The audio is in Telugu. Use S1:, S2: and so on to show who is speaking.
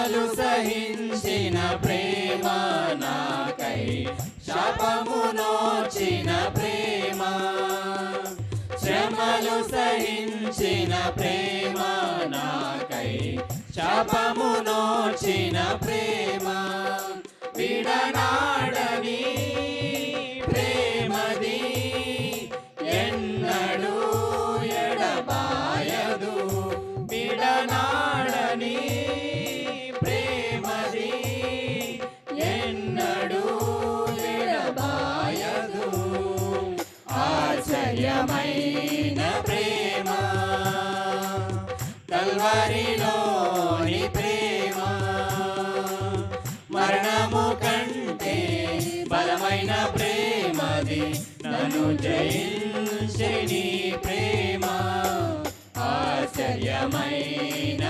S1: శ్రమలు సహించిన ప్రేమ నాకై శాపమునోచిన ప్రేమ శ్రమలు సహించిన ప్రేమ నాకై శాపమునోచిన ప్రేమ విడనాడని ప్రేమది ఎన్నడూ ఎడబాయదు విడనాడని ప్రేమది ఎన్నడూ ఎడబాయదు ఆశ్చర్యమైన ప్రేమ కల్వరిలోని ప్రేమ మరణము కంటే బలమైన ప్రేమది నన్ను జయించే నీ ప్రేమ ఆశ్చర్యమైన